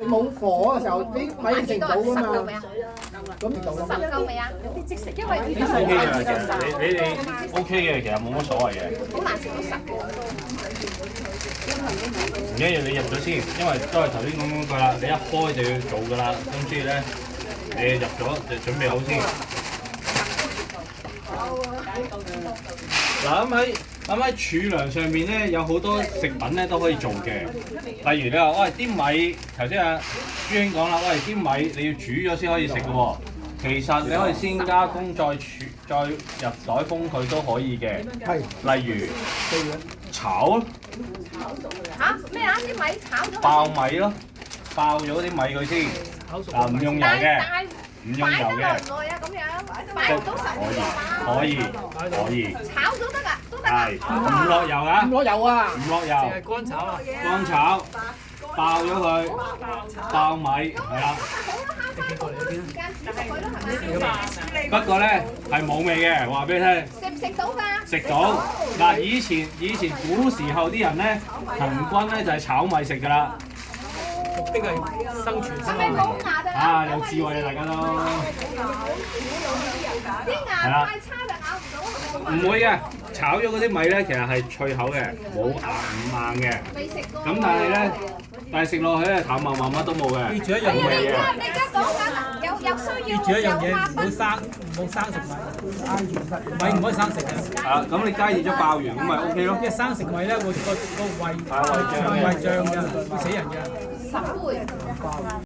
冇火嘅時候，啲米食到㗎嘛。咁就十夠未啊？有啲即食，因為呢 O K 嘅，其實你 O K 嘅，其實冇乜所謂嘅。好難食到10個。唔緊要，你入咗先，因為都係頭先講嗰句啦，你一開就要做㗎啦，咁所以咧，你入咗就準備好先。嗱咁喺儲糧上面咧，有好多食品咧都可以做嘅。例如你話喂啲米，頭先阿朱兄講啦，喂啲米你要煮咗先可以食嘅喎。其實你可以先加工再入袋封佢都可以嘅。係。例如炒啊。嚇咩啊？啲米炒咗。爆米咯，爆咗啲米佢先。嗱唔用油嘅，唔用油嘅。擺得耐唔耐啊？咁樣擺唔到10個嘛？可以。炒都得㗎，都得係㗎。唔落油啊？唔落油啊！唔落油。係乾炒啊！乾炒，爆咗佢，爆米係啦。不過咧係冇味嘅，話俾你聽。食唔食到㗎？食到嗱，以前古時候啲人咧，行軍咧就係炒米食㗎啦。目的係生存係咪冇牙㗎？啊，有智慧啊，大家都。啲牙太差就咬唔到。唔會嘅，炒咗嗰啲米咧，其實係脆口嘅，冇硬嘅。未食過。咁但係食落去咧，淡茂茂乜都冇嘅。記住一樣你嘢，而家講緊有需要。記住一樣嘢，唔好生食米，米唔可以生食嘅。啊，咁你加熱咗爆完，咁咪 OK 咯。因為生食米咧，會個胃脹嘅，會死人嘅。10倍。